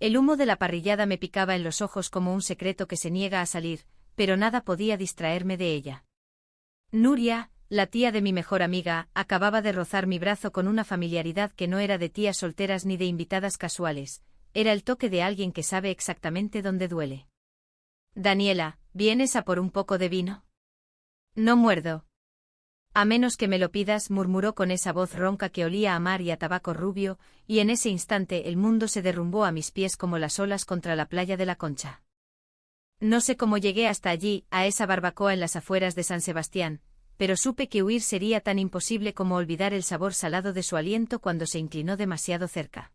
El humo de la parrillada me picaba en los ojos como un secreto que se niega a salir, pero nada podía distraerme de ella. Nuria, la tía de mi mejor amiga, acababa de rozar mi brazo con una familiaridad que no era de tías solteras ni de invitadas casuales, era el toque de alguien que sabe exactamente dónde duele. Daniela, ¿vienes a por un poco de vino? No muerdo. A menos que me lo pidas, murmuró con esa voz ronca que olía a mar y a tabaco rubio, y en ese instante el mundo se derrumbó a mis pies como las olas contra la playa de la Concha. No sé cómo llegué hasta allí, a esa barbacoa en las afueras de San Sebastián, pero supe que huir sería tan imposible como olvidar el sabor salado de su aliento cuando se inclinó demasiado cerca.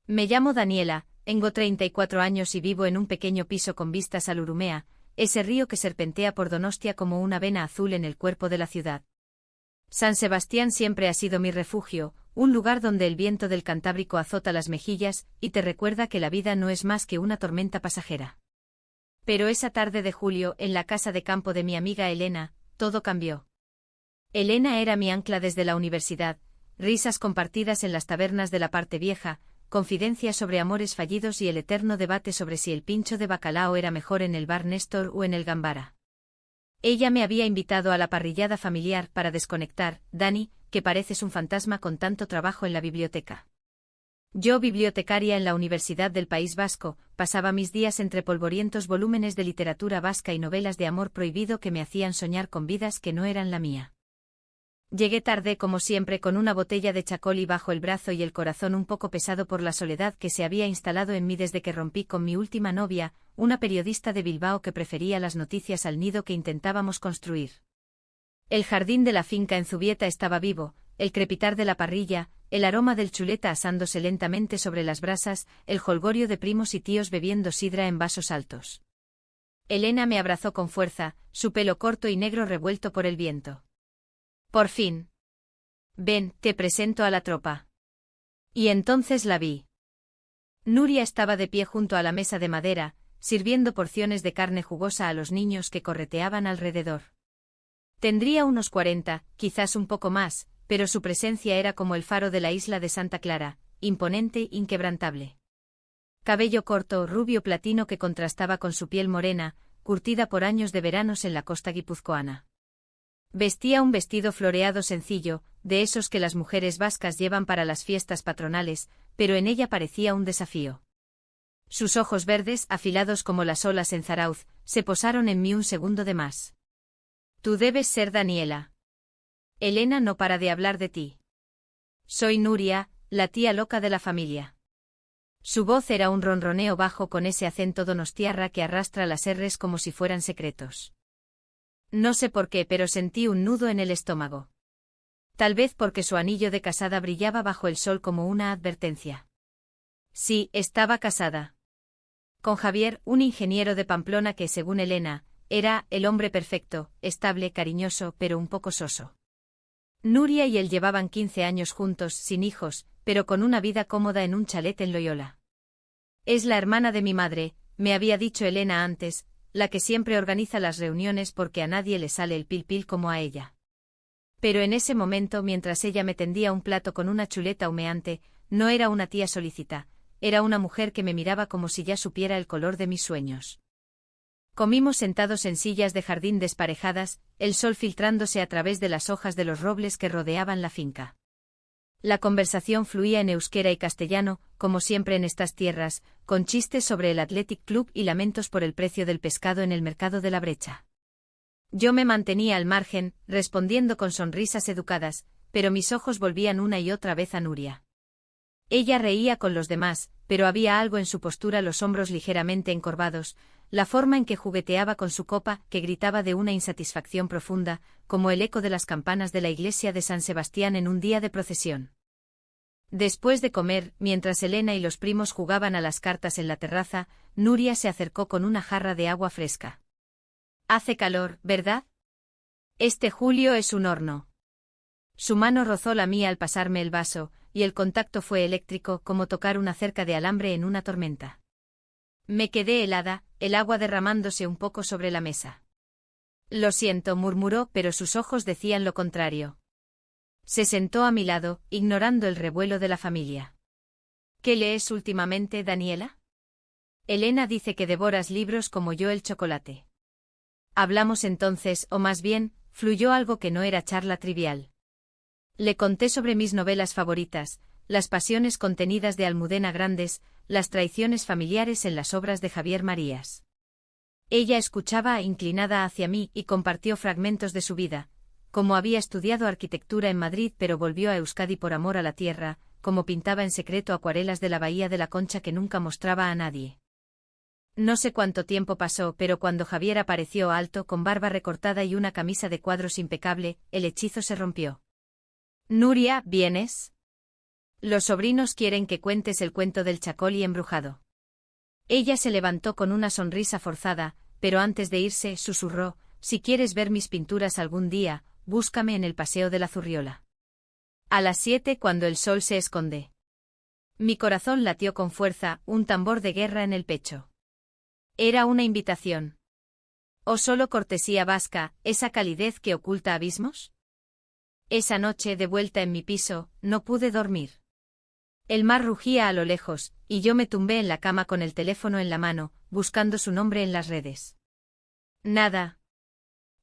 Me llamo Daniela, tengo 34 años y vivo en un pequeño piso con vistas al Urumea, ese río que serpentea por Donostia como una vena azul en el cuerpo de la ciudad. San Sebastián siempre ha sido mi refugio, un lugar donde el viento del Cantábrico azota las mejillas y te recuerda que la vida no es más que una tormenta pasajera. Pero esa tarde de julio, en la casa de campo de mi amiga Elena, todo cambió. Elena era mi ancla desde la universidad, risas compartidas en las tabernas de la parte vieja, confidencias sobre amores fallidos y el eterno debate sobre si el pincho de bacalao era mejor en el bar Néstor o en el Gambara. Ella me había invitado a la parrillada familiar para desconectar, Dani, que pareces un fantasma con tanto trabajo en la biblioteca. Yo, bibliotecaria en la Universidad del País Vasco, pasaba mis días entre polvorientos volúmenes de literatura vasca y novelas de amor prohibido que me hacían soñar con vidas que no eran la mía. Llegué tarde como siempre con una botella de Chacoli bajo el brazo y el corazón un poco pesado por la soledad que se había instalado en mí desde que rompí con mi última novia, una periodista de Bilbao que prefería las noticias al nido que intentábamos construir. El jardín de la finca en Zubieta estaba vivo, el crepitar de la parrilla, el aroma del chuleta asándose lentamente sobre las brasas, el jolgorio de primos y tíos bebiendo sidra en vasos altos. Elena me abrazó con fuerza, su pelo corto y negro revuelto por el viento. Por fin. Ven, te presento a la tropa. Y entonces la vi. Nuria estaba de pie junto a la mesa de madera, sirviendo porciones de carne jugosa a los niños que correteaban alrededor. Tendría unos 40, quizás un poco más, pero su presencia era como el faro de la isla de Santa Clara, imponente, inquebrantable. Cabello corto, rubio platino que contrastaba con su piel morena, curtida por años de veranos en la costa guipuzcoana. Vestía un vestido floreado sencillo, de esos que las mujeres vascas llevan para las fiestas patronales, pero en ella parecía un desafío. Sus ojos verdes, afilados como las olas en Zarauz, se posaron en mí un segundo de más. Tú debes ser Daniela. Elena no para de hablar de ti. Soy Nuria, la tía loca de la familia. Su voz era un ronroneo bajo con ese acento donostiarra que arrastra las erres como si fueran secretos. No sé por qué, pero sentí un nudo en el estómago. Tal vez porque su anillo de casada brillaba bajo el sol como una advertencia. Sí, estaba casada. Con Javier, un ingeniero de Pamplona que, según Elena, era el hombre perfecto, estable, cariñoso, pero un poco soso. Nuria y él llevaban 15 años juntos, sin hijos, pero con una vida cómoda en un chalet en Loyola. Es la hermana de mi madre, me había dicho Elena antes, la que siempre organiza las reuniones porque a nadie le sale el pil como a ella. Pero en ese momento, mientras ella me tendía un plato con una chuleta humeante, no era una tía solícita, era una mujer que me miraba como si ya supiera el color de mis sueños. Comimos sentados en sillas de jardín desparejadas, el sol filtrándose a través de las hojas de los robles que rodeaban la finca. La conversación fluía en euskera y castellano, como siempre en estas tierras, con chistes sobre el Athletic Club y lamentos por el precio del pescado en el mercado de la Brecha. Yo me mantenía al margen, respondiendo con sonrisas educadas, pero mis ojos volvían una y otra vez a Nuria. Ella reía con los demás, pero había algo en su postura, los hombros ligeramente encorvados, la forma en que jugueteaba con su copa, que gritaba de una insatisfacción profunda, como el eco de las campanas de la iglesia de San Sebastián en un día de procesión. Después de comer, mientras Elena y los primos jugaban a las cartas en la terraza, Nuria se acercó con una jarra de agua fresca. Hace calor, ¿verdad? Este julio es un horno. Su mano rozó la mía al pasarme el vaso, y el contacto fue eléctrico, como tocar una cerca de alambre en una tormenta. Me quedé helada, el agua derramándose un poco sobre la mesa. Lo siento, murmuró, pero sus ojos decían lo contrario. Se sentó a mi lado, ignorando el revuelo de la familia. ¿Qué lees últimamente, Daniela? Elena dice que devoras libros como yo el chocolate. Hablamos entonces, o más bien, fluyó algo que no era charla trivial. Le conté sobre mis novelas favoritas, las pasiones contenidas de Almudena Grandes, las traiciones familiares en las obras de Javier Marías. Ella escuchaba inclinada hacia mí y compartió fragmentos de su vida, como había estudiado arquitectura en Madrid pero volvió a Euskadi por amor a la tierra, como pintaba en secreto acuarelas de la Bahía de la Concha que nunca mostraba a nadie. No sé cuánto tiempo pasó, pero cuando Javier apareció alto con barba recortada y una camisa de cuadros impecable, el hechizo se rompió. Nuria, ¿vienes? Los sobrinos quieren que cuentes el cuento del Chacoli embrujado. Ella se levantó con una sonrisa forzada, pero antes de irse, susurró, si quieres ver mis pinturas algún día, búscame en el Paseo de la Zurriola. A las 7 cuando el sol se esconde. Mi corazón latió con fuerza, un tambor de guerra en el pecho. ¿Era una invitación? ¿O solo cortesía vasca, esa calidez que oculta abismos? Esa noche, de vuelta en mi piso, no pude dormir. El mar rugía a lo lejos, y yo me tumbé en la cama con el teléfono en la mano, buscando su nombre en las redes. Nada.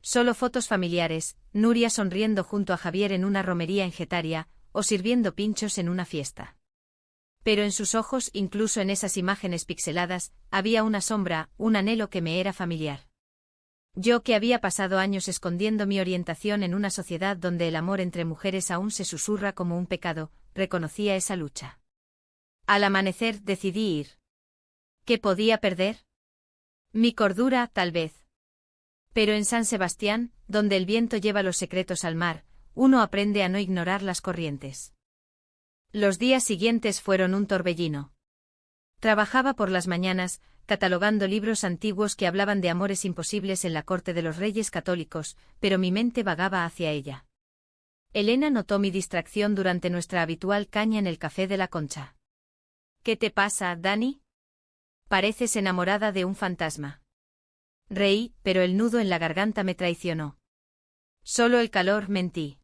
Solo fotos familiares, Nuria sonriendo junto a Javier en una romería en Getaria, o sirviendo pinchos en una fiesta. Pero en sus ojos, incluso en esas imágenes pixeladas, había una sombra, un anhelo que me era familiar. Yo que había pasado años escondiendo mi orientación en una sociedad donde el amor entre mujeres aún se susurra como un pecado, reconocía esa lucha. Al amanecer decidí ir. ¿Qué podía perder? Mi cordura, tal vez. Pero en San Sebastián, donde el viento lleva los secretos al mar, uno aprende a no ignorar las corrientes. Los días siguientes fueron un torbellino. Trabajaba por las mañanas, catalogando libros antiguos que hablaban de amores imposibles en la corte de los reyes católicos, pero mi mente vagaba hacia ella. Elena notó mi distracción durante nuestra habitual caña en el Café de la Concha. ¿Qué te pasa, Dani? Pareces enamorada de un fantasma. Reí, pero el nudo en la garganta me traicionó. Solo el calor, mentí.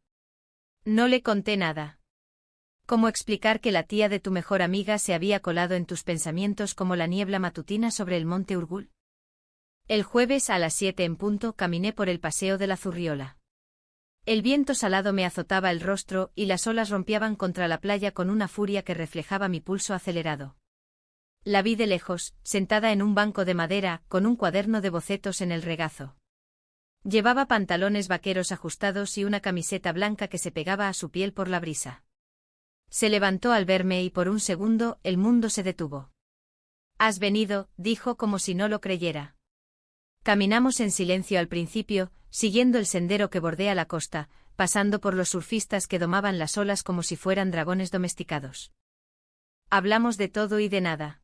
No le conté nada. ¿Cómo explicar que la tía de tu mejor amiga se había colado en tus pensamientos como la niebla matutina sobre el monte Urgul? El jueves a las 7 en punto caminé por el Paseo de la Zurriola. El viento salado me azotaba el rostro y las olas rompían contra la playa con una furia que reflejaba mi pulso acelerado. La vi de lejos, sentada en un banco de madera, con un cuaderno de bocetos en el regazo. Llevaba pantalones vaqueros ajustados y una camiseta blanca que se pegaba a su piel por la brisa. Se levantó al verme y por un segundo el mundo se detuvo. «¿Has venido?», dijo como si no lo creyera. Caminamos en silencio al principio, siguiendo el sendero que bordea la costa, pasando por los surfistas que domaban las olas como si fueran dragones domesticados. Hablamos de todo y de nada.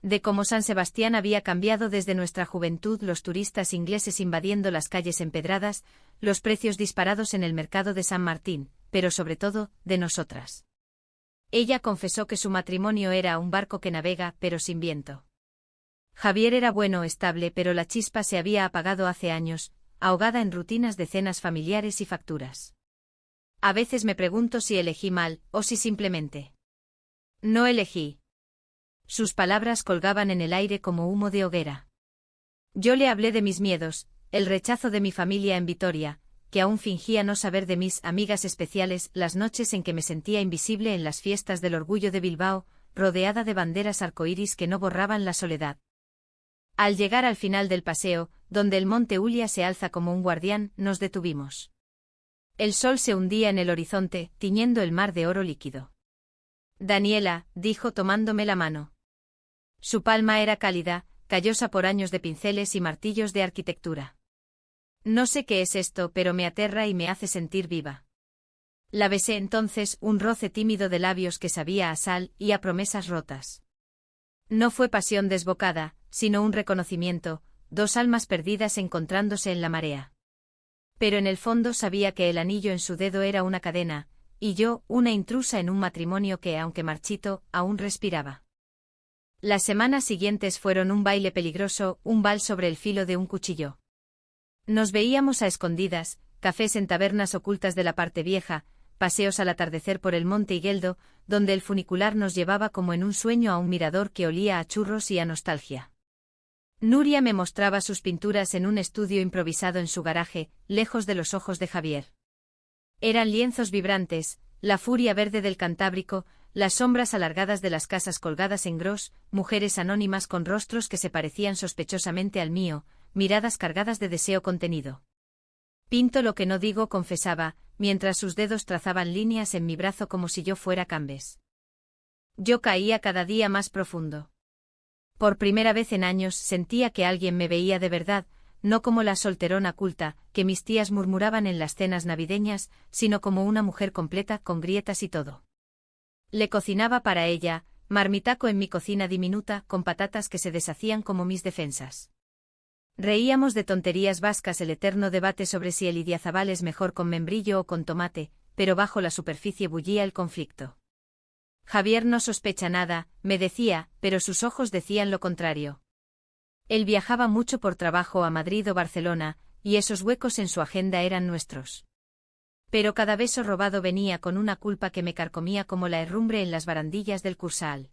De cómo San Sebastián había cambiado desde nuestra juventud, los turistas ingleses invadiendo las calles empedradas, los precios disparados en el mercado de San Martín, pero sobre todo, de nosotras. Ella confesó que su matrimonio era un barco que navega, pero sin viento. Javier era bueno, estable, pero la chispa se había apagado hace años, ahogada en rutinas de cenas familiares y facturas. A veces me pregunto si elegí mal, o si simplemente no elegí. Sus palabras colgaban en el aire como humo de hoguera. Yo le hablé de mis miedos, el rechazo de mi familia en Vitoria, que aún fingía no saber, de mis amigas especiales, las noches en que me sentía invisible en las fiestas del orgullo de Bilbao, rodeada de banderas arcoíris que no borraban la soledad. Al llegar al final del paseo, donde el monte Ulia se alza como un guardián, nos detuvimos. El sol se hundía en el horizonte, tiñendo el mar de oro líquido. «Daniela», dijo tomándome la mano. Su palma era cálida, callosa por años de pinceles y martillos de arquitectura. No sé qué es esto, pero me aterra y me hace sentir viva. La besé entonces, un roce tímido de labios que sabía a sal y a promesas rotas. No fue pasión desbocada, sino un reconocimiento, dos almas perdidas encontrándose en la marea. Pero en el fondo sabía que el anillo en su dedo era una cadena, y yo, una intrusa en un matrimonio que, aunque marchito, aún respiraba. Las semanas siguientes fueron un baile peligroso, un vals sobre el filo de un cuchillo. Nos veíamos a escondidas, cafés en tabernas ocultas de la parte vieja, paseos al atardecer por el monte Igueldo, donde el funicular nos llevaba como en un sueño a un mirador que olía a churros y a nostalgia. Nuria me mostraba sus pinturas en un estudio improvisado en su garaje, lejos de los ojos de Javier. Eran lienzos vibrantes, la furia verde del Cantábrico, las sombras alargadas de las casas colgadas en gros, mujeres anónimas con rostros que se parecían sospechosamente al mío, miradas cargadas de deseo contenido. Pinto lo que no digo, confesaba, mientras sus dedos trazaban líneas en mi brazo como si yo fuera Cambes. Yo caía cada día más profundo. Por primera vez en años sentía que alguien me veía de verdad, no como la solterona culta, que mis tías murmuraban en las cenas navideñas, sino como una mujer completa con grietas y todo. Le cocinaba para ella, marmitaco en mi cocina diminuta, con patatas que se deshacían como mis defensas. Reíamos de tonterías vascas, el eterno debate sobre si el idiazabal es mejor con membrillo o con tomate, pero bajo la superficie bullía el conflicto. Javier no sospecha nada, me decía, pero sus ojos decían lo contrario. Él viajaba mucho por trabajo a Madrid o Barcelona, y esos huecos en su agenda eran nuestros. Pero cada beso robado venía con una culpa que me carcomía como la herrumbre en las barandillas del Cursal.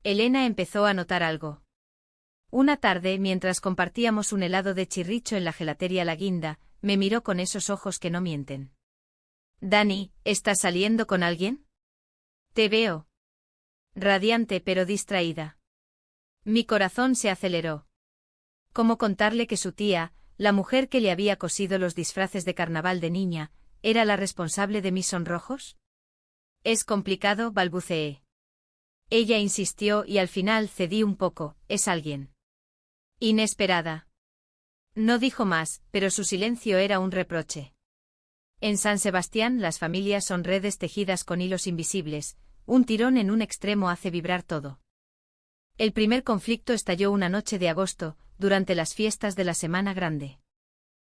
Elena empezó a notar algo. Una tarde, mientras compartíamos un helado de chirricho en la gelatería La Guinda, me miró con esos ojos que no mienten. «Dani, ¿estás saliendo con alguien?» «Te veo». Radiante pero distraída. Mi corazón se aceleró. ¿Cómo contarle que su tía, la mujer que le había cosido los disfraces de carnaval de niña, era la responsable de mis sonrojos? «Es complicado», balbuceé. Ella insistió y al final cedí un poco. «Es alguien inesperada». No dijo más, pero su silencio era un reproche. En San Sebastián las familias son redes tejidas con hilos invisibles, un tirón en un extremo hace vibrar todo. El primer conflicto estalló una noche de agosto, durante las fiestas de la Semana Grande.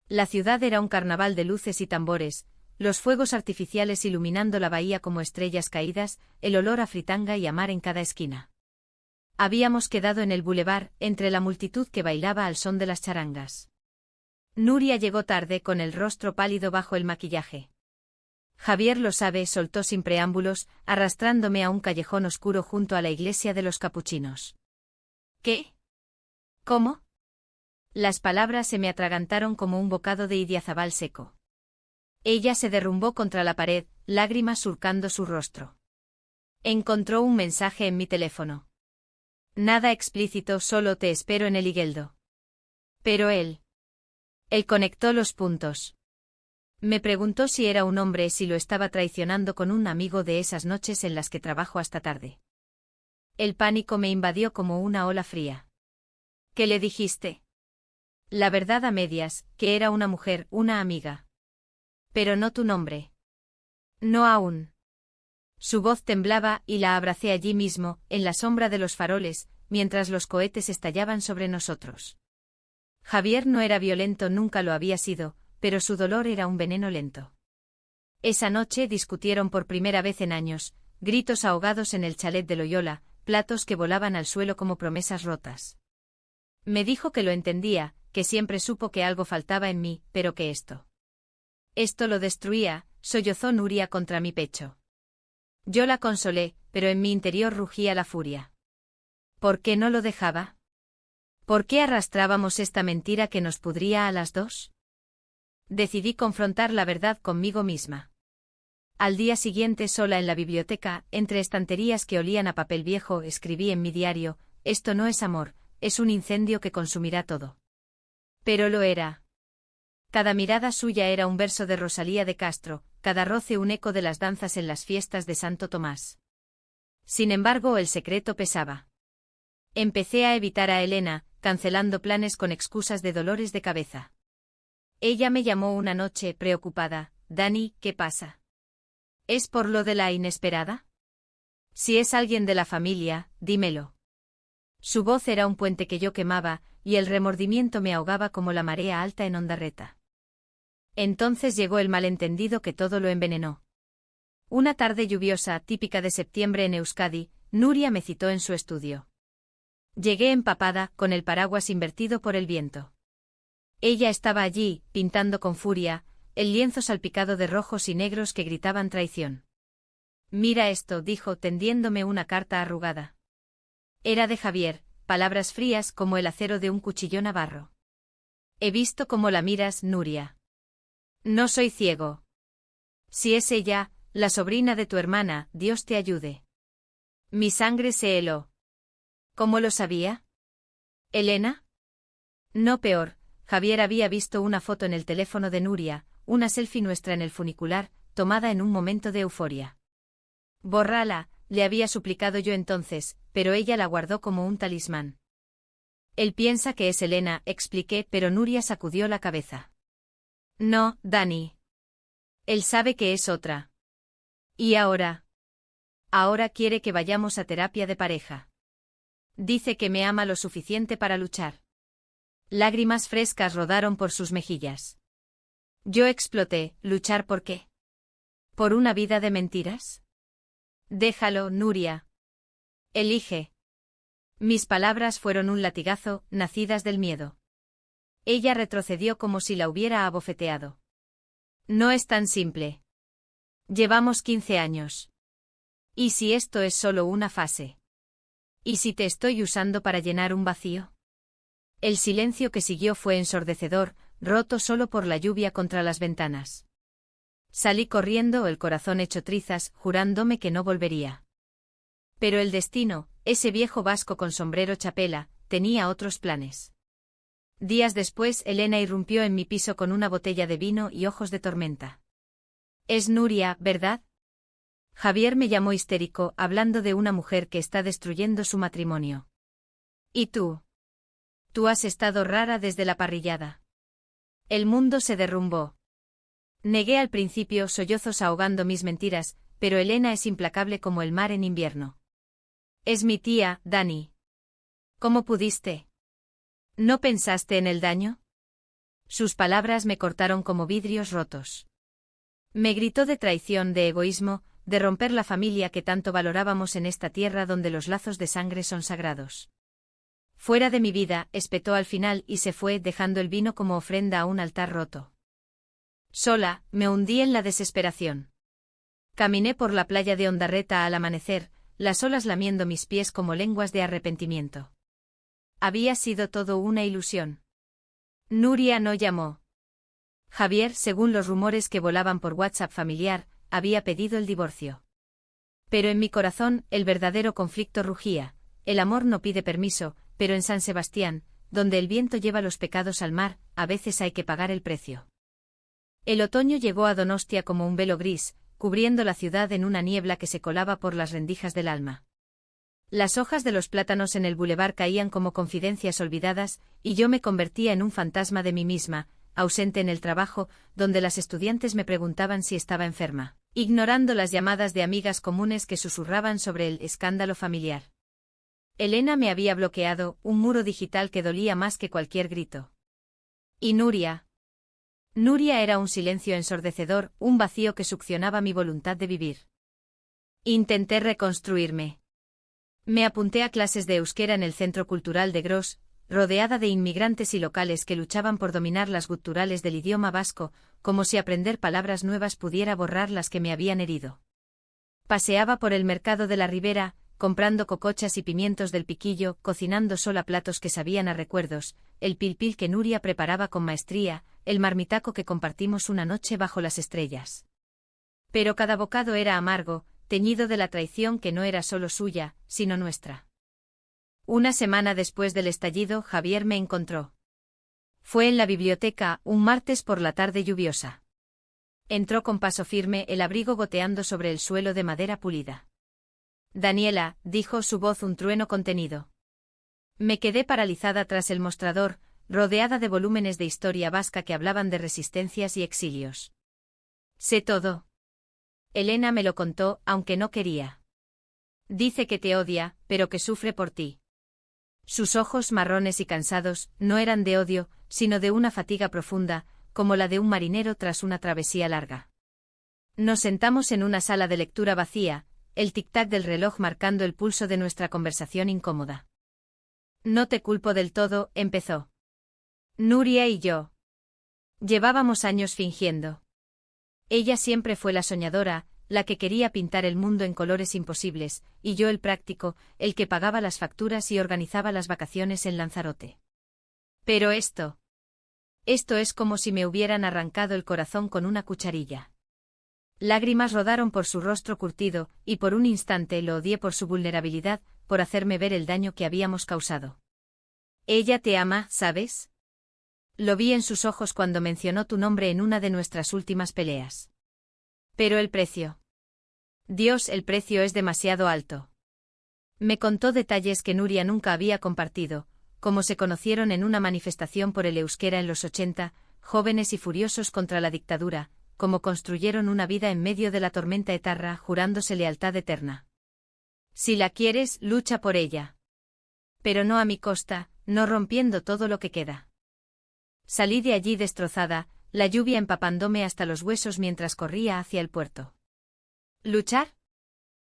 La ciudad era un carnaval de luces y tambores, los fuegos artificiales iluminando la bahía como estrellas caídas, el olor a fritanga y a mar en cada esquina. Habíamos quedado en el bulevar, entre la multitud que bailaba al son de las charangas. Nuria llegó tarde con el rostro pálido bajo el maquillaje. Javier lo sabe, soltó sin preámbulos, arrastrándome a un callejón oscuro junto a la iglesia de los capuchinos. ¿Qué? ¿Cómo? Las palabras se me atragantaron como un bocado de idiazabal seco. Ella se derrumbó contra la pared, lágrimas surcando su rostro. Encontró un mensaje en mi teléfono. Nada explícito, solo te espero en el Igueldo. Pero él conectó los puntos. Me preguntó si era un hombre, si lo estaba traicionando con un amigo de esas noches en las que trabajo hasta tarde. El pánico me invadió como una ola fría. ¿Qué le dijiste? La verdad a medias, que era una mujer, una amiga. Pero no tu nombre. No aún. Su voz temblaba y la abracé allí mismo, en la sombra de los faroles, mientras los cohetes estallaban sobre nosotros. Javier no era violento, nunca lo había sido, pero su dolor era un veneno lento. Esa noche discutieron por primera vez en años, gritos ahogados en el chalet de Loyola, platos que volaban al suelo como promesas rotas. Me dijo que lo entendía, que siempre supo que algo faltaba en mí, pero que esto lo destruía, sollozó Nuria contra mi pecho. Yo la consolé, pero en mi interior rugía la furia. ¿Por qué no lo dejaba? ¿Por qué arrastrábamos esta mentira que nos pudría a las dos? Decidí confrontar la verdad conmigo misma. Al día siguiente, sola en la biblioteca, entre estanterías que olían a papel viejo, escribí en mi diario: esto no es amor, es un incendio que consumirá todo. Pero lo era. Cada mirada suya era un verso de Rosalía de Castro, cada roce un eco de las danzas en las fiestas de Santo Tomás. Sin embargo, el secreto pesaba. Empecé a evitar a Elena, cancelando planes con excusas de dolores de cabeza. Ella me llamó una noche, preocupada: «Dani, ¿qué pasa? ¿Es por lo de la inesperada? Si es alguien de la familia, dímelo». Su voz era un puente que yo quemaba, y el remordimiento me ahogaba como la marea alta en Ondarreta. Entonces llegó el malentendido que todo lo envenenó. Una tarde lluviosa, típica de septiembre en Euskadi, Nuria me citó en su estudio. Llegué empapada, con el paraguas invertido por el viento. Ella estaba allí, pintando con furia, el lienzo salpicado de rojos y negros que gritaban traición. Mira esto, dijo, tendiéndome una carta arrugada. Era de Javier, palabras frías como el acero de un cuchillo navarro. He visto cómo la miras, Nuria. No soy ciego. Si es ella, la sobrina de tu hermana, Dios te ayude. Mi sangre se heló. ¿Cómo lo sabía? ¿Elena? No, peor. Javier había visto una foto en el teléfono de Nuria, una selfie nuestra en el funicular, tomada en un momento de euforia. Bórrala, le había suplicado yo entonces, pero ella la guardó como un talismán. Él piensa que es Elena, expliqué, pero Nuria sacudió la cabeza. No, Dani. Él sabe que es otra. ¿Y ahora? Ahora quiere que vayamos a terapia de pareja. Dice que me ama lo suficiente para luchar. Lágrimas frescas rodaron por sus mejillas. Yo exploté, ¿luchar por qué? ¿Por una vida de mentiras? Déjalo, Nuria. Elige. Mis palabras fueron un latigazo, nacidas del miedo. Ella retrocedió como si la hubiera abofeteado. No es tan simple. Llevamos 15 años. ¿Y si esto es solo una fase? ¿Y si te estoy usando para llenar un vacío? El silencio que siguió fue ensordecedor, roto solo por la lluvia contra las ventanas. Salí corriendo, el corazón hecho trizas, jurándome que no volvería. Pero el destino, ese viejo vasco con sombrero chapela, tenía otros planes. Días después, Elena irrumpió en mi piso con una botella de vino y ojos de tormenta. Es Nuria, ¿verdad? Javier me llamó histérico, hablando de una mujer que está destruyendo su matrimonio. ¿Y tú? Tú has estado rara desde la parrillada. El mundo se derrumbó. Negué al principio, sollozos ahogando mis mentiras, pero Elena es implacable como el mar en invierno. Es mi tía, Dani. ¿Cómo pudiste? ¿No pensaste en el daño? Sus palabras me cortaron como vidrios rotos. Me gritó de traición, de egoísmo, de romper la familia que tanto valorábamos en esta tierra donde los lazos de sangre son sagrados. Fuera de mi vida, espetó al final y se fue dejando el vino como ofrenda a un altar roto. Sola, me hundí en la desesperación. Caminé por la playa de Ondarreta al amanecer, las olas lamiendo mis pies como lenguas de arrepentimiento. Había sido todo una ilusión. Nuria no llamó. Javier, según los rumores que volaban por WhatsApp familiar, había pedido el divorcio. Pero en mi corazón, el verdadero conflicto rugía. El amor no pide permiso, pero en San Sebastián, donde el viento lleva los pecados al mar, a veces hay que pagar el precio. El otoño llegó a Donostia como un velo gris, cubriendo la ciudad en una niebla que se colaba por las rendijas del alma. Las hojas de los plátanos en el bulevar caían como confidencias olvidadas, y yo me convertía en un fantasma de mí misma, ausente en el trabajo, donde las estudiantes me preguntaban si estaba enferma, ignorando las llamadas de amigas comunes que susurraban sobre el escándalo familiar. Elena me había bloqueado, un muro digital que dolía más que cualquier grito. ¿Y Nuria? Nuria era un silencio ensordecedor, un vacío que succionaba mi voluntad de vivir. Intenté reconstruirme. Me apunté a clases de euskera en el Centro Cultural de Gros, rodeada de inmigrantes y locales que luchaban por dominar las guturales del idioma vasco, como si aprender palabras nuevas pudiera borrar las que me habían herido. Paseaba por el mercado de la Ribera, comprando cocochas y pimientos del piquillo, cocinando sola platos que sabían a recuerdos, el pilpil que Nuria preparaba con maestría, el marmitaco que compartimos una noche bajo las estrellas. Pero cada bocado era amargo, teñido de la traición que no era solo suya, sino nuestra. Una semana después del estallido, Javier me encontró. Fue en la biblioteca, un martes por la tarde lluviosa. Entró con paso firme, el abrigo goteando sobre el suelo de madera pulida. Daniela, dijo su voz un trueno contenido. Me quedé paralizada tras el mostrador, rodeada de volúmenes de historia vasca que hablaban de resistencias y exilios. Sé todo. Elena me lo contó, aunque no quería. Dice que te odia, pero que sufre por ti. Sus ojos marrones y cansados no eran de odio, sino de una fatiga profunda, como la de un marinero tras una travesía larga. Nos sentamos en una sala de lectura vacía, el tic-tac del reloj marcando el pulso de nuestra conversación incómoda. No te culpo del todo, empezó. Nuria y yo. Llevábamos años fingiendo. Ella siempre fue la soñadora, la que quería pintar el mundo en colores imposibles, y yo el práctico, el que pagaba las facturas y organizaba las vacaciones en Lanzarote. Pero esto es como si me hubieran arrancado el corazón con una cucharilla. Lágrimas rodaron por su rostro curtido, y por un instante lo odié por su vulnerabilidad, por hacerme ver el daño que habíamos causado. Ella te ama, ¿sabes? Lo vi en sus ojos cuando mencionó tu nombre en una de nuestras últimas peleas. Pero el precio. Dios, el precio es demasiado alto. Me contó detalles que Nuria nunca había compartido, como se conocieron en una manifestación por el euskera en los 80, jóvenes y furiosos contra la dictadura, cómo construyeron una vida en medio de la tormenta etarra jurándose lealtad eterna. Si la quieres, lucha por ella. Pero no a mi costa, no rompiendo todo lo que queda. Salí de allí destrozada, la lluvia empapándome hasta los huesos mientras corría hacia el puerto. ¿Luchar?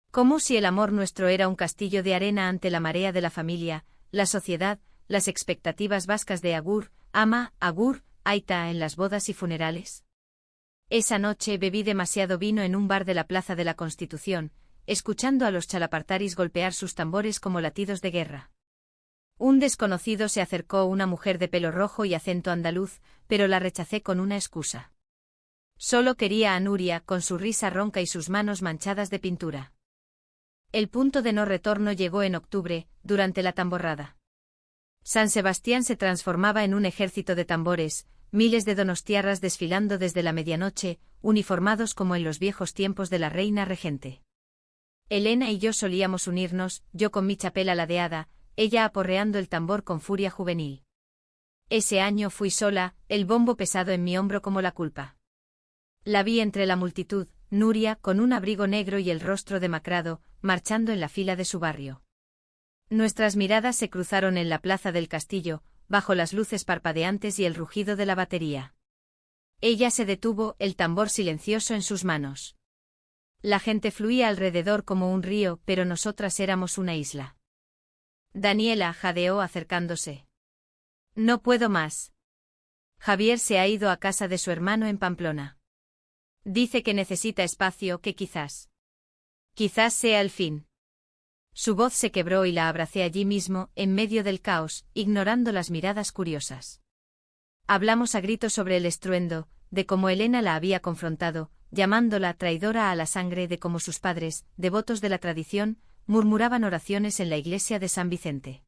Como si el amor nuestro era un castillo de arena ante la marea de la familia, la sociedad, las expectativas vascas de agur, ama, agur, aita en las bodas y funerales. Esa noche bebí demasiado vino en un bar de la Plaza de la Constitución, escuchando a los chalapartaris golpear sus tambores como latidos de guerra. Un desconocido se acercó, una mujer de pelo rojo y acento andaluz, pero la rechacé con una excusa. Solo quería a Nuria, con su risa ronca y sus manos manchadas de pintura. El punto de no retorno llegó en octubre, durante la tamborrada. San Sebastián se transformaba en un ejército de tambores, miles de donostiarras desfilando desde la medianoche, uniformados como en los viejos tiempos de la reina regente. Elena y yo solíamos unirnos, yo con mi chapela ladeada, ella aporreando el tambor con furia juvenil. Ese año fui sola, el bombo pesado en mi hombro como la culpa. La vi entre la multitud, Nuria, con un abrigo negro y el rostro demacrado, marchando en la fila de su barrio. Nuestras miradas se cruzaron en la plaza del castillo, bajo las luces parpadeantes y el rugido de la batería. Ella se detuvo, el tambor silencioso en sus manos. La gente fluía alrededor como un río, pero nosotras éramos una isla. Daniela jadeó acercándose. No puedo más. Javier se ha ido a casa de su hermano en Pamplona. Dice que necesita espacio, que quizás sea el fin. Su voz se quebró y la abracé allí mismo, en medio del caos, ignorando las miradas curiosas. Hablamos a gritos sobre el estruendo, de cómo Elena la había confrontado, llamándola traidora a la sangre, de cómo sus padres, devotos de la tradición, murmuraban oraciones en la iglesia de San Vicente.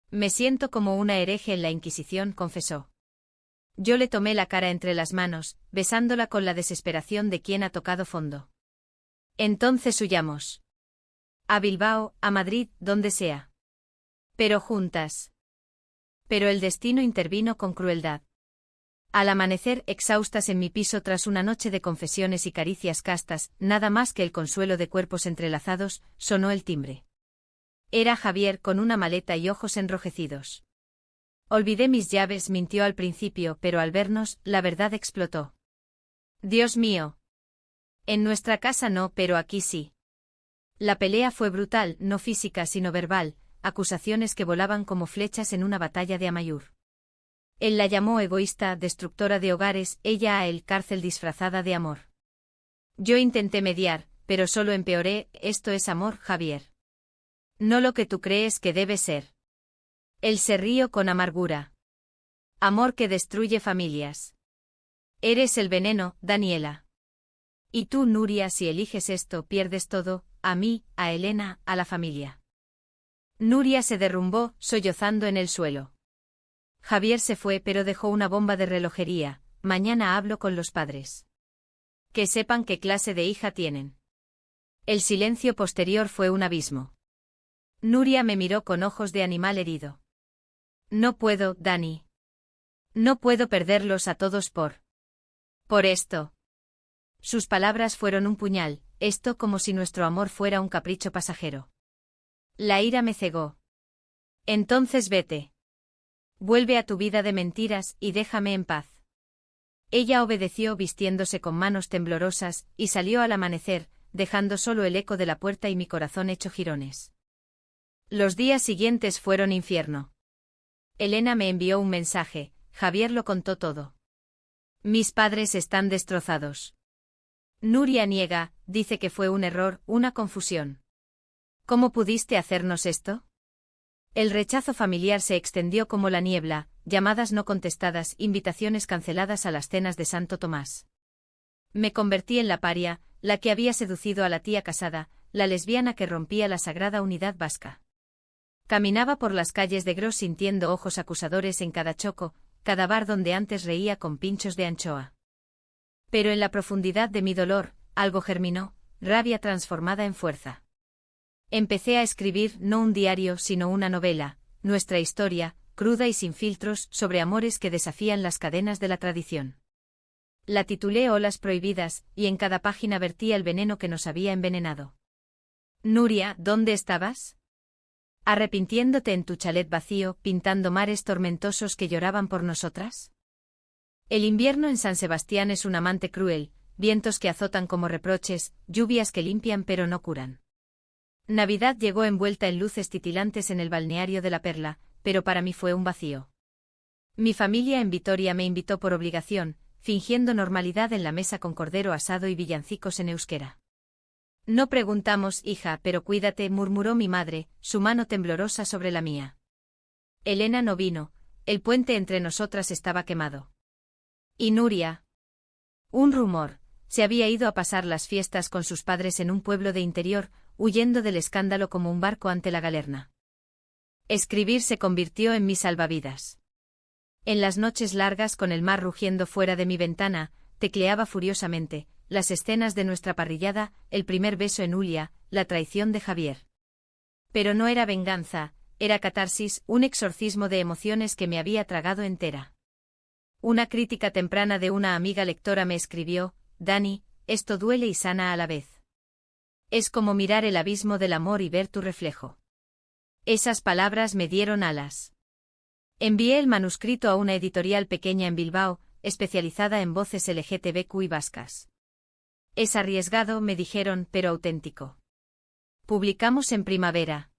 Me siento como una hereje en la Inquisición, confesó. Yo le tomé la cara entre las manos, besándola con la desesperación de quien ha tocado fondo. Entonces huyamos. A Bilbao, a Madrid, donde sea. Pero juntas. Pero el destino intervino con crueldad. Al amanecer, exhaustas en mi piso tras una noche de confesiones y caricias castas, nada más que el consuelo de cuerpos entrelazados, sonó el timbre. Era Javier con una maleta y ojos enrojecidos. Olvidé mis llaves, mintió al principio, pero al vernos, la verdad explotó. Dios mío. En nuestra casa no, pero aquí sí. La pelea fue brutal, no física sino verbal, acusaciones que volaban como flechas en una batalla de Amaiur. Él la llamó egoísta, destructora de hogares, ella a él cárcel disfrazada de amor. Yo intenté mediar, pero solo empeoré. Esto es amor, Javier. No lo que tú crees que debe ser. Él se rió con amargura. Amor que destruye familias. Eres el veneno, Daniela. Y tú, Nuria, si eliges esto, pierdes todo, a mí, a Elena, a la familia. Nuria se derrumbó, sollozando en el suelo. Javier se fue, pero dejó una bomba de relojería. Mañana hablo con los padres. Que sepan qué clase de hija tienen. El silencio posterior fue un abismo. Nuria me miró con ojos de animal herido. No puedo, Dani. No puedo perderlos a todos por esto. Sus palabras fueron un puñal, esto como si nuestro amor fuera un capricho pasajero. La ira me cegó. Entonces vete. Vuelve a tu vida de mentiras y déjame en paz. Ella obedeció vistiéndose con manos temblorosas, y salió al amanecer, dejando solo el eco de la puerta y mi corazón hecho jirones. Los días siguientes fueron infierno. Elena me envió un mensaje, Javier lo contó todo. Mis padres están destrozados. Nuria niega, dice que fue un error, una confusión. ¿Cómo pudiste hacernos esto? El rechazo familiar se extendió como la niebla, llamadas no contestadas, invitaciones canceladas a las cenas de Santo Tomás. Me convertí en la paria, la que había seducido a la tía casada, la lesbiana que rompía la sagrada unidad vasca. Caminaba por las calles de Gros sintiendo ojos acusadores en cada choco, cada bar donde antes reía con pinchos de anchoa. Pero en la profundidad de mi dolor, algo germinó, rabia transformada en fuerza. Empecé a escribir no un diario sino una novela, nuestra historia, cruda y sin filtros, sobre amores que desafían las cadenas de la tradición. La titulé Olas prohibidas, y en cada página vertía el veneno que nos había envenenado. Nuria, ¿dónde estabas? ¿Arrepintiéndote en tu chalet vacío, pintando mares tormentosos que lloraban por nosotras? El invierno en San Sebastián es un amante cruel, vientos que azotan como reproches, lluvias que limpian pero no curan. Navidad llegó envuelta en luces titilantes en el balneario de la Perla, pero para mí fue un vacío. Mi familia en Vitoria me invitó por obligación, fingiendo normalidad en la mesa con cordero asado y villancicos en euskera. No preguntamos, hija, pero cuídate, murmuró mi madre, su mano temblorosa sobre la mía. Elena no vino, el puente entre nosotras estaba quemado. ¿Y Nuria? Un rumor, se había ido a pasar las fiestas con sus padres en un pueblo de interior, huyendo del escándalo como un barco ante la galerna. Escribir se convirtió en mi salvavidas. En las noches largas con el mar rugiendo fuera de mi ventana, tecleaba furiosamente, las escenas de nuestra parrillada, el primer beso en Ulia, la traición de Javier. Pero no era venganza, era catarsis, un exorcismo de emociones que me había tragado entera. Una crítica temprana de una amiga lectora me escribió, Dani, esto duele y sana a la vez. Es como mirar el abismo del amor y ver tu reflejo. Esas palabras me dieron alas. Envié el manuscrito a una editorial pequeña en Bilbao, especializada en voces LGTBQ y vascas. Es arriesgado, me dijeron, pero auténtico. Publicamos en primavera.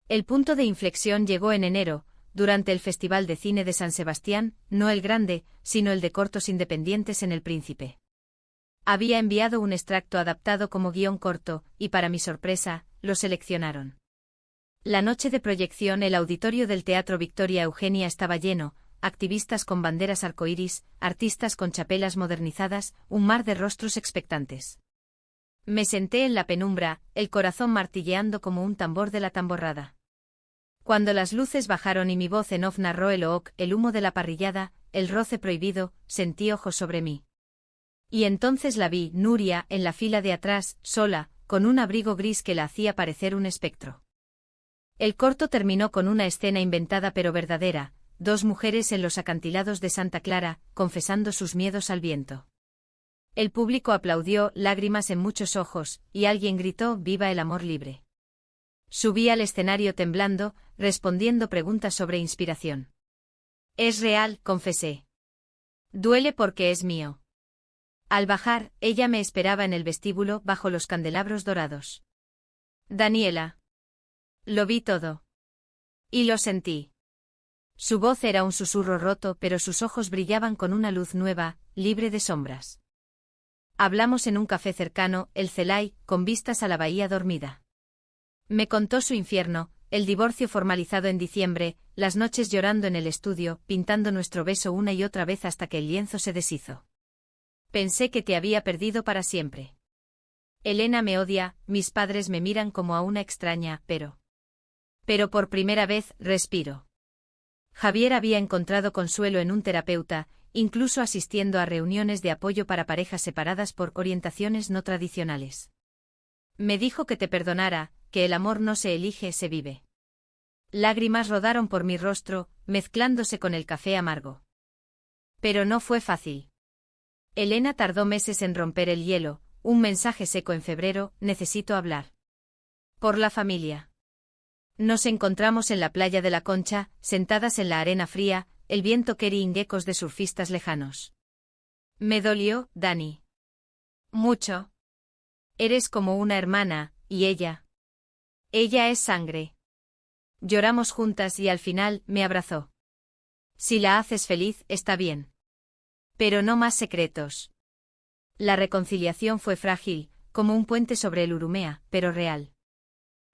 El punto de inflexión llegó en enero, durante el Festival de Cine de San Sebastián, no el grande, sino el de cortos independientes en El Príncipe. Había enviado un extracto adaptado como guión corto, y para mi sorpresa, lo seleccionaron. La noche de proyección el auditorio del Teatro Victoria Eugenia estaba lleno, activistas con banderas arcoíris, artistas con chapelas modernizadas, un mar de rostros expectantes. Me senté en la penumbra, el corazón martilleando como un tambor de la tamborrada. Cuando las luces bajaron y mi voz en off narró el OOC, el humo de la parrillada, el roce prohibido, sentí ojos sobre mí. Y entonces la vi, Nuria, en la fila de atrás, sola, con un abrigo gris que la hacía parecer un espectro. El corto terminó con una escena inventada pero verdadera, dos mujeres en los acantilados de Santa Clara, confesando sus miedos al viento. El público aplaudió, lágrimas en muchos ojos, y alguien gritó, ¡viva el amor libre! Subí al escenario temblando, respondiendo preguntas sobre inspiración. Es real, confesé. Duele porque es mío. Al bajar, ella me esperaba en el vestíbulo, bajo los candelabros dorados. Daniela. Lo vi todo. Y lo sentí. Su voz era un susurro roto, pero sus ojos brillaban con una luz nueva, libre de sombras. Hablamos en un café cercano, el Celay, con vistas a la bahía dormida. Me contó su infierno, el divorcio formalizado en diciembre, las noches llorando en el estudio, pintando nuestro beso una y otra vez hasta que el lienzo se deshizo. Pensé que te había perdido para siempre. Elena me odia, mis padres me miran como a una extraña, pero por primera vez, respiro. Javier había encontrado consuelo en un terapeuta, incluso asistiendo a reuniones de apoyo para parejas separadas por orientaciones no tradicionales. Me dijo que te perdonara, que el amor no se elige, se vive. Lágrimas rodaron por mi rostro, mezclándose con el café amargo. Pero no fue fácil. Elena tardó meses en romper el hielo, un mensaje seco en febrero, necesito hablar. Por la familia. Nos encontramos en la playa de la Concha, sentadas en la arena fría, el viento querían ecos de surfistas lejanos. Me dolió, Dani. Mucho. Eres como una hermana, y ella. Ella es sangre. Lloramos juntas y al final me abrazó. Si la haces feliz, está bien. Pero no más secretos. La reconciliación fue frágil, como un puente sobre el Urumea, pero real.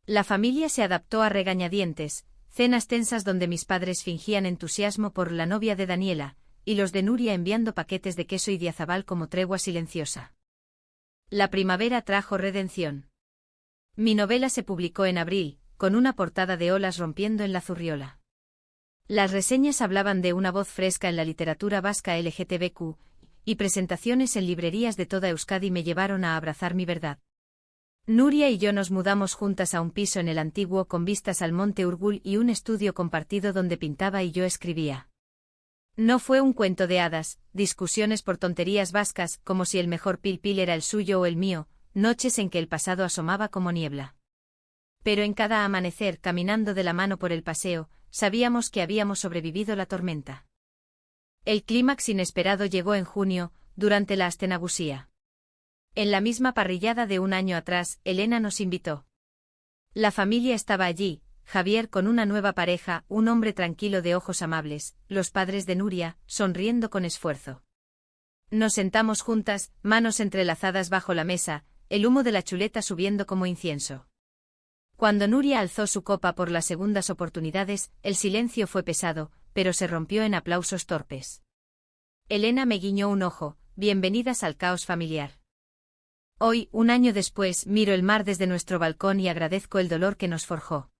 La familia se adaptó a regañadientes, cenas tensas donde mis padres fingían entusiasmo por la novia de Daniela, y los de Nuria enviando paquetes de queso y diazabal como tregua silenciosa. La primavera trajo redención. Mi novela se publicó en abril, con una portada de olas rompiendo en la Zurriola. Las reseñas hablaban de una voz fresca en la literatura vasca LGTBQ, y presentaciones en librerías de toda Euskadi me llevaron a abrazar mi verdad. Nuria y yo nos mudamos juntas a un piso en el antiguo con vistas al monte Urgul y un estudio compartido donde pintaba y yo escribía. No fue un cuento de hadas, discusiones por tonterías vascas como si el mejor pil era el suyo o el mío, noches en que el pasado asomaba como niebla. Pero en cada amanecer, caminando de la mano por el paseo, sabíamos que habíamos sobrevivido la tormenta. El clímax inesperado llegó en junio, durante la Astenagusía. En la misma parrillada de un año atrás, Elena nos invitó. La familia estaba allí, Javier con una nueva pareja, un hombre tranquilo de ojos amables, los padres de Nuria, sonriendo con esfuerzo. Nos sentamos juntas, manos entrelazadas bajo la mesa, el humo de la chuleta subiendo como incienso. Cuando Nuria alzó su copa por las segundas oportunidades, el silencio fue pesado, pero se rompió en aplausos torpes. Elena me guiñó un ojo, bienvenidas al caos familiar. Hoy, un año después, miro el mar desde nuestro balcón y agradezco el dolor que nos forjó.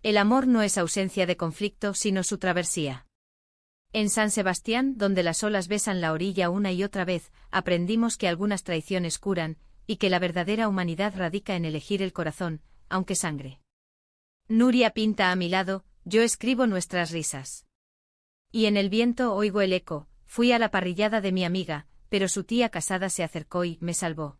El amor no es ausencia de conflicto, sino su travesía. En San Sebastián, donde las olas besan la orilla una y otra vez, aprendimos que algunas traiciones curan, y que la verdadera humanidad radica en elegir el corazón, aunque sangre. Nuria pinta a mi lado, yo escribo nuestras risas. Y en el viento oigo el eco, fui a la parrillada de mi amiga, pero su tía casada se acercó y me salvó.